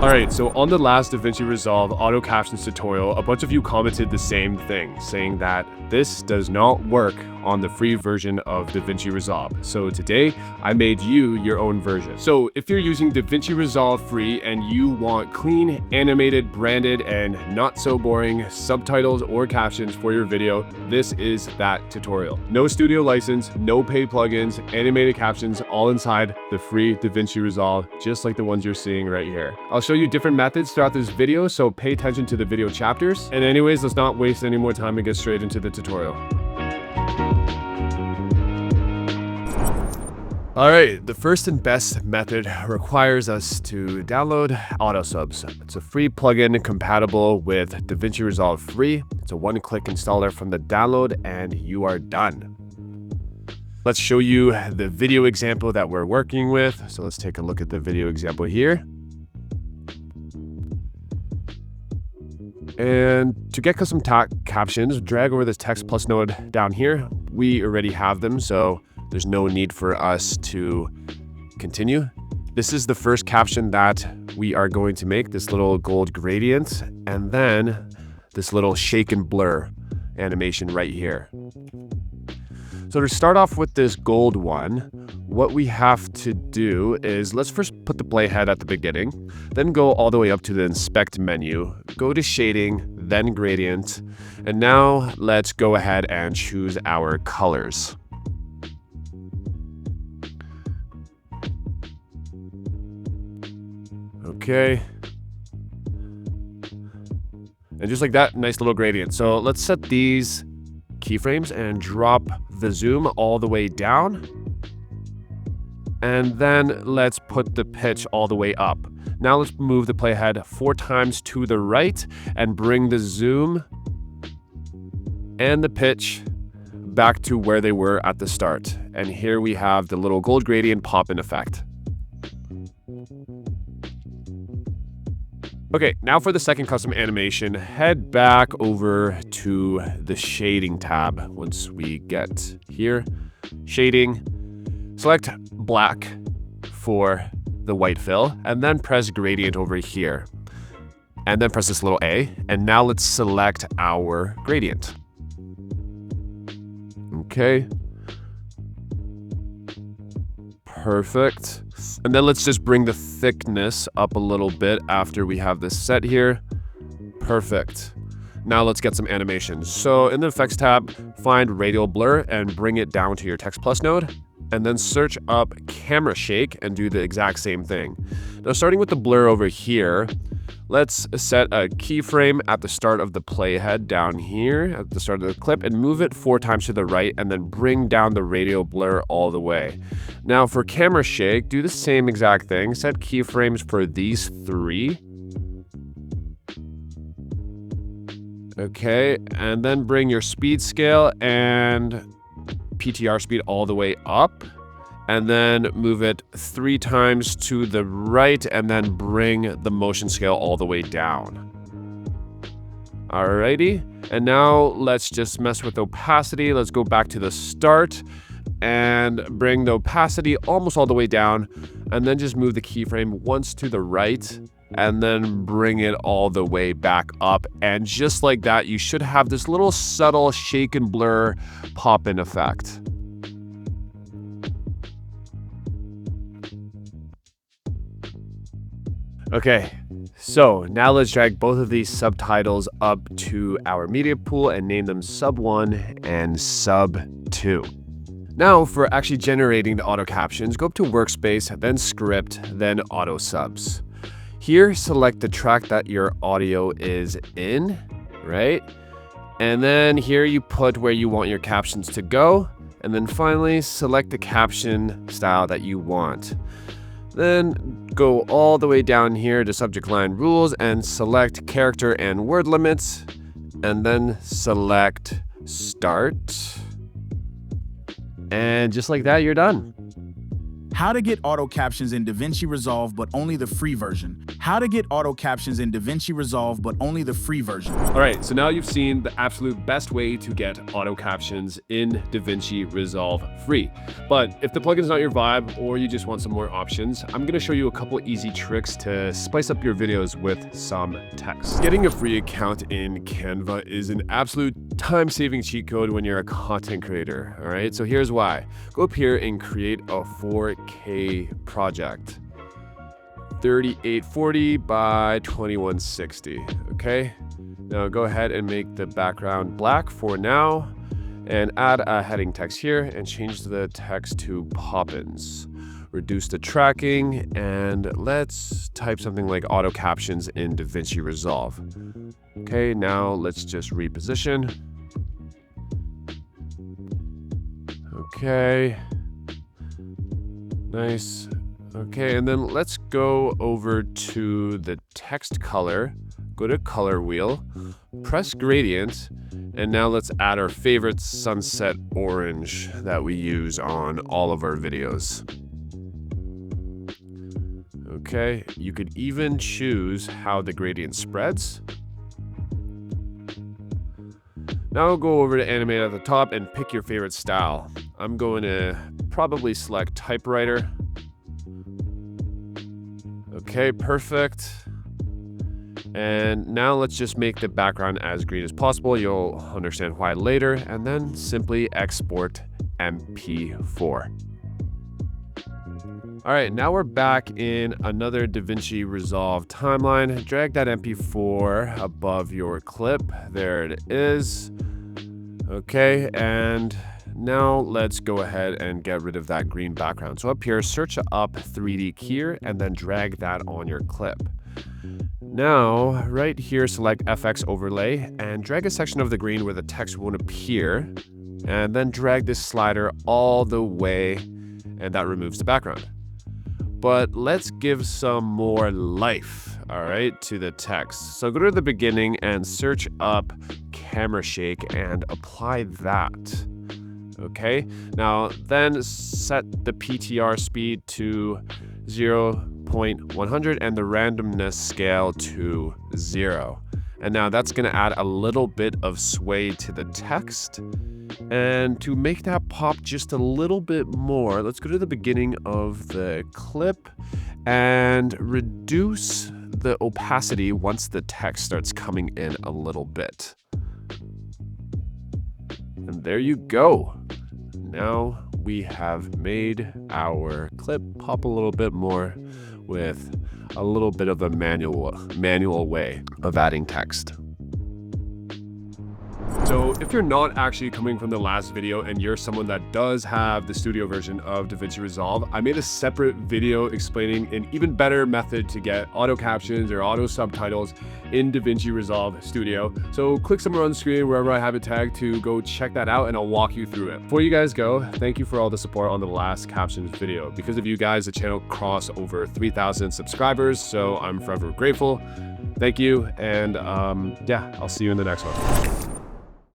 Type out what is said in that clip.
Alright, so on the last DaVinci Resolve Auto Captions tutorial, a bunch of you commented the same thing, saying that this does not work on the free version of DaVinci Resolve. So today, I made you your own version. So if you're using DaVinci Resolve free and you want clean, animated, branded, and not so boring subtitles or captions for your video, this is that tutorial. No studio license, no paid plugins, animated captions, all inside the free DaVinci Resolve, just like the ones you're seeing right here. I'll show you different methods throughout this video, so pay attention to the video chapters. And anyways, let's not waste any more time and get straight into the tutorial. Alright, the first and best method requires us to download AutoSubs. It's a free plugin compatible with DaVinci Resolve free. It's a one-click installer from the download and you are done. Let's show you the video example that we're working with. So let's take a look at the video example here. And to get custom captions, drag over this text plus node down here. We already have them, so there's no need for us to continue. This is the first caption that we are going to make, this little gold gradient, and then this little shake and blur animation right here. So to start off with this gold one, what we have to do is let's first put the playhead at the beginning, then go all the way up to the inspect menu, go to shading, then gradient, and now let's go ahead and choose our colors. Okay. And just like that, nice little gradient. So let's set these keyframes and drop the zoom all the way down. And then let's put the pitch all the way up. Now let's move the playhead 4 times to the right and bring the zoom and the pitch back to where they were at the start. And here we have the little gold gradient pop in effect. Okay, now for the second custom animation, head back over to the shading tab. Once we get here, shading, select black for the white fill, and then press gradient over here. And then press this little A, and now let's select our gradient. Okay. Perfect. And then let's just bring the thickness up a little bit after we have this set here. Perfect. Now let's get some animations. So in the effects tab, find radial blur and bring it down to your text plus node. And then search up camera shake and do the exact same thing. Now starting with the blur over here, let's set a keyframe at the start of the playhead down here at the start of the clip and move it 4 times to the right and then bring down the radial blur all the way. Now for camera shake, do the same exact thing. Set keyframes for these 3. Okay, and then bring your speed scale and PTR speed all the way up. And then move it 3 times to the right and then bring the motion scale all the way down. Alrighty, and now let's just mess with opacity. Let's go back to the start and bring the opacity almost all the way down, and then just move the keyframe once to the right and then bring it all the way back up. And just like that, you should have this little subtle shake and blur pop in effect. Okay, so now let's drag both of these subtitles up to our media pool and name them Sub 1 and Sub 2. Now for actually generating the auto captions, go up to Workspace, then Script, then AutoSubs. Here, select the track that your audio is in, right? And then here you put where you want your captions to go. And then finally, select the caption style that you want. Then go all the way down here to subject line rules and select character and word limits. And then select start. And just like that, you're done. How to get auto captions in DaVinci Resolve, but only the free version. how to get auto captions in DaVinci Resolve, but only the free version. All right, so now you've seen the absolute best way to get auto captions in DaVinci Resolve free. But if the plugin's not your vibe or you just want some more options, I'm gonna show you a couple easy tricks to spice up your videos with some text. Getting a free account in Canva is an absolute time-saving cheat code when you're a content creator, all right? So here's why. Go up here and create a 4K project. 3840 by 2160, okay? Now go ahead and make the background black for now and add a heading text here and change the text to Poppins. Reduce the tracking and let's type something like auto captions in DaVinci Resolve. Okay, now let's just reposition. Okay, nice. Okay, and then let's go over to the text color, go to color wheel, press gradient, and now let's add our favorite sunset orange that we use on all of our videos. Okay, you could even choose how the gradient spreads. Now go over to animate at the top and pick your favorite style. I'm going to probably select typewriter. Okay, perfect. And now let's just make the background as green as possible. You'll understand why later. And then simply export MP4. All right, now we're back in another DaVinci Resolve timeline. Drag that MP4 above your clip. There it is. Okay, and now let's go ahead and get rid of that green background. So up here, search up 3D Keyer and then drag that on your clip. Now, right here, select FX overlay and drag a section of the green where the text won't appear. And then drag this slider all the way, and that removes the background. But let's give some more life, all right, to the text. So go to the beginning and search up camera shake and apply that. Okay, now then set the PTR speed to 0.100 and the randomness scale to 0. And now that's gonna add a little bit of sway to the text. And to make that pop just a little bit more, let's go to the beginning of the clip and reduce the opacity once the text starts coming in a little bit. And there you go. Now we have made our clip pop a little bit more with a little bit of a manual way of adding text. So if you're not actually coming from the last video and you're someone that does have the studio version of DaVinci Resolve, I made a separate video explaining an even better method to get auto captions or auto subtitles in DaVinci Resolve Studio. So click somewhere on the screen wherever I have it tagged to go check that out and I'll walk you through it. Before you guys go, thank you for all the support on the last captions video. Because of you guys, the channel crossed over 3,000 subscribers, so I'm forever grateful. Thank you, and yeah, I'll see you in the next one.